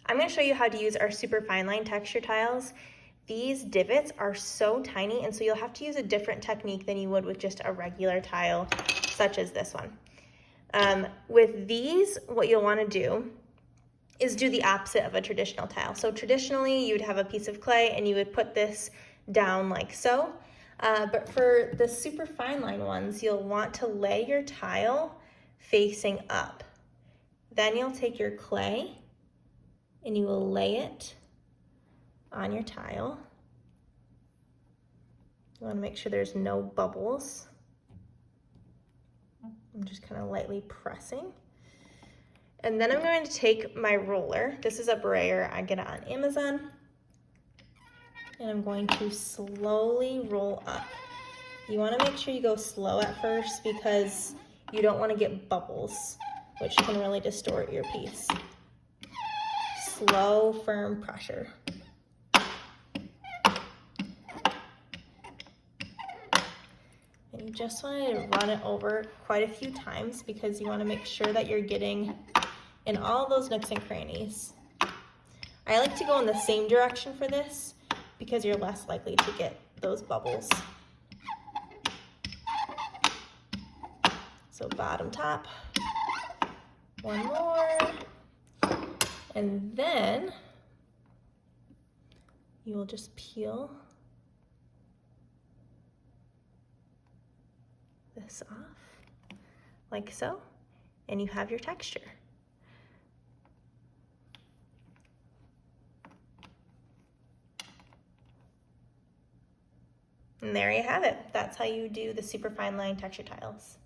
I'm going to show you how to use our super fine line texture tiles. These divots are so tiny, and so you'll have to use a different technique than you would with just a regular tile, such as this one. With these, what you'll want to do is do the opposite of a traditional tile. So traditionally, you'd have a piece of clay and you would put this down like so. But for the super fine line ones, you'll want to lay your tile facing up. Then you'll take your clay and you will lay it on your tile. You want to make sure there's no bubbles. I'm just kind of lightly pressing. And then I'm going to take my roller. This is a brayer, I get it on Amazon. And I'm going to slowly roll up. You want to make sure you go slow at first because you don't want to get bubbles, which can really distort your piece. Slow, firm pressure. And you just want to run it over quite a few times because you want to make sure that you're getting in all those nooks and crannies. I like to go in the same direction for this because you're less likely to get those bubbles. So bottom, top, one more, and then you will just peel this off like so, and you have your texture. And there you have it. That's how you do the super fine line texture tiles.